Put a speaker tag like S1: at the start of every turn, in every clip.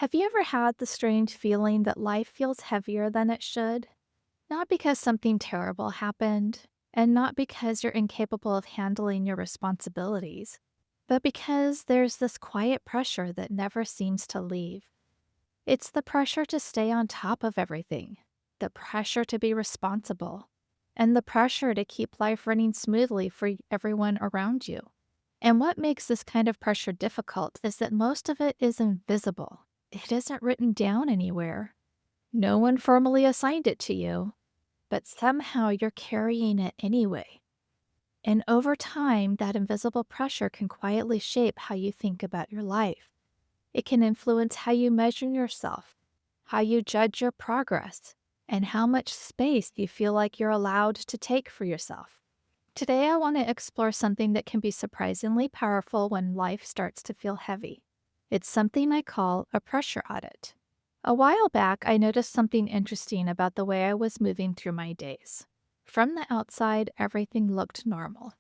S1: Have you ever had the strange feeling that life feels heavier than it should? Not because something terrible happened, and not because you're incapable of handling your responsibilities, but because there's this quiet pressure that never seems to leave. It's the pressure to stay on top of everything, the pressure to be responsible, and the pressure to keep life running smoothly for everyone around you. And what makes this kind of pressure difficult is that most of it is invisible. It isn't written down anywhere. No one formally assigned it to you, but somehow you're carrying it anyway. And over time, that invisible pressure can quietly shape how you think about your life. It can influence how you measure yourself, how you judge your progress, and how much space you feel like you're allowed to take for yourself. Today, I want to explore something that can be surprisingly powerful when life starts to feel heavy. It's something I call a pressure audit. A while back, I noticed something interesting about the way I was moving through my days. From the outside, everything looked normal.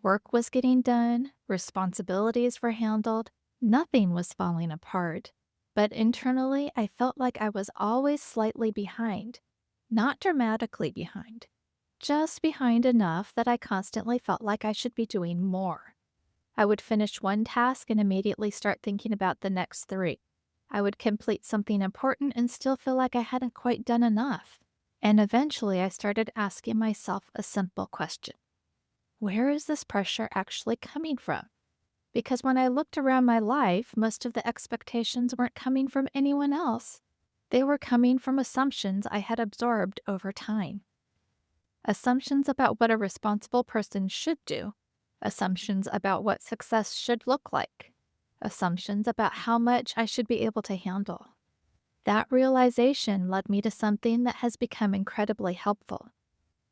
S1: Work was getting done, responsibilities were handled, nothing was falling apart. But internally, I felt like I was always slightly behind, not dramatically behind, just behind enough that I constantly felt like I should be doing more. I would finish one task and immediately start thinking about the next three. I would complete something important and still feel like I hadn't quite done enough. And eventually, I started asking myself a simple question: where is this pressure actually coming from? Because when I looked around my life, most of the expectations weren't coming from anyone else. They were coming from assumptions I had absorbed over time. Assumptions about what a responsible person should do, assumptions about what success should look like, assumptions about how much I should be able to handle. That realization led me to something that has become incredibly helpful.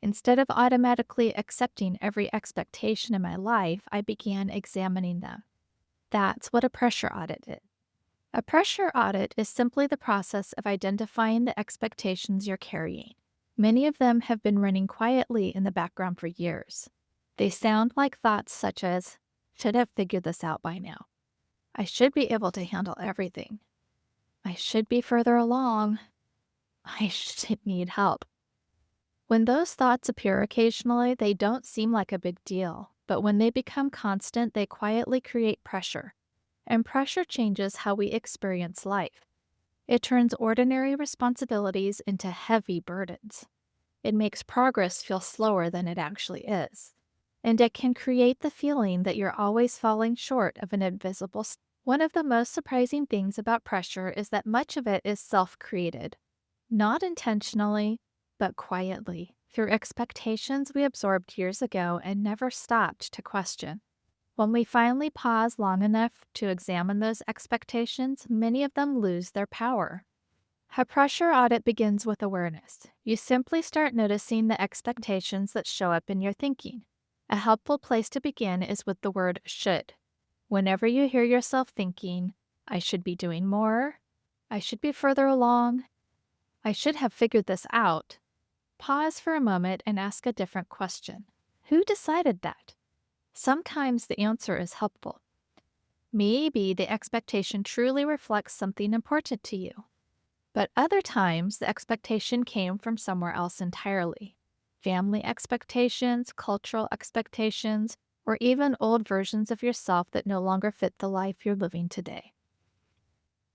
S1: Instead of automatically accepting every expectation in my life, I began examining them. That's what a pressure audit is. A pressure audit is simply the process of identifying the expectations you're carrying. Many of them have been running quietly in the background for years. They sound like thoughts such as, should have figured this out by now. I should be able to handle everything. I should be further along. I should need help. When those thoughts appear occasionally, they don't seem like a big deal, but when they become constant, they quietly create pressure. And pressure changes how we experience life. It turns ordinary responsibilities into heavy burdens. It makes progress feel slower than it actually is. And it can create the feeling that you're always falling short of an invisible. One of the most surprising things about pressure is that much of it is self-created. Not intentionally, but quietly, through expectations we absorbed years ago and never stopped to question. When we finally pause long enough to examine those expectations, many of them lose their power. A pressure audit begins with awareness. You simply start noticing the expectations that show up in your thinking. A helpful place to begin is with the word should. Whenever you hear yourself thinking, I should be doing more, I should be further along, I should have figured this out, pause for a moment and ask a different question. Who decided that? Sometimes the answer is helpful. Maybe the expectation truly reflects something important to you. But other times, the expectation came from somewhere else entirely. Family expectations, cultural expectations, or even old versions of yourself that no longer fit the life you're living today.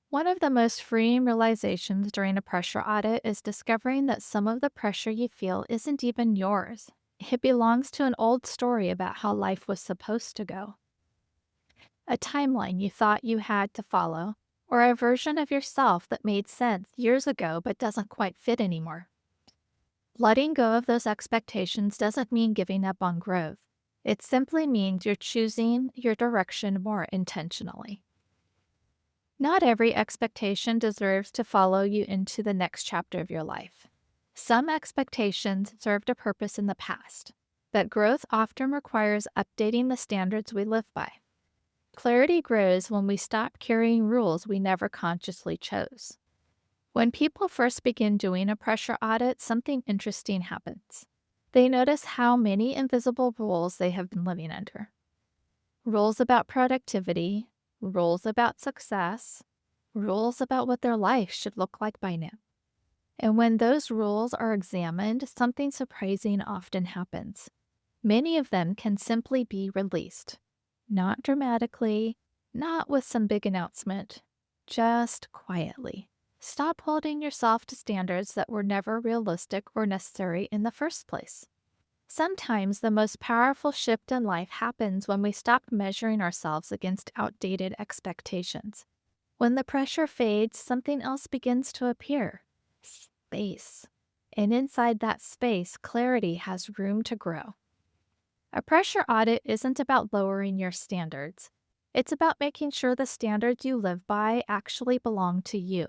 S1: One of the most freeing realizations during a pressure audit is discovering that some of the pressure you feel isn't even yours. It belongs to an old story about how life was supposed to go. A timeline you thought you had to follow, or a version of yourself that made sense years ago but doesn't quite fit anymore. Letting go of those expectations doesn't mean giving up on growth. It simply means you're choosing your direction more intentionally. Not every expectation deserves to follow you into the next chapter of your life. Some expectations served a purpose in the past, but growth often requires updating the standards we live by. Clarity grows when we stop carrying rules we never consciously chose. When people first begin doing a pressure audit, something interesting happens. They notice how many invisible rules they have been living under. Rules about productivity, rules about success, rules about what their life should look like by now. And when those rules are examined, something surprising often happens. Many of them can simply be released. Not dramatically, not with some big announcement, just quietly. Stop holding yourself to standards that were never realistic or necessary in the first place. Sometimes the most powerful shift in life happens when we stop measuring ourselves against outdated expectations. When the pressure fades, something else begins to appear: space. And inside that space, clarity has room to grow. A pressure audit isn't about lowering your standards. It's about making sure the standards you live by actually belong to you.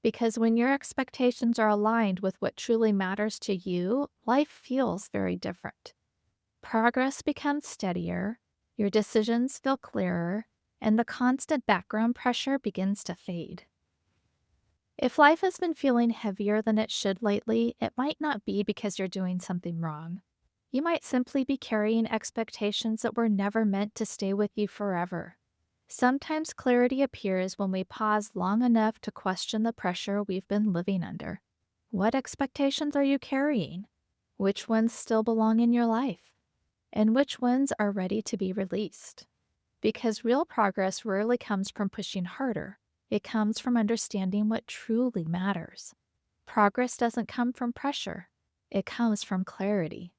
S1: Because when your expectations are aligned with what truly matters to you, life feels very different. Progress becomes steadier, your decisions feel clearer, and the constant background pressure begins to fade. If life has been feeling heavier than it should lately, it might not be because you're doing something wrong. You might simply be carrying expectations that were never meant to stay with you forever. Sometimes clarity appears when we pause long enough to question the pressure we've been living under. What expectations are you carrying? Which ones still belong in your life? And which ones are ready to be released? Because real progress rarely comes from pushing harder. It comes from understanding what truly matters. Progress doesn't come from pressure. It comes from clarity.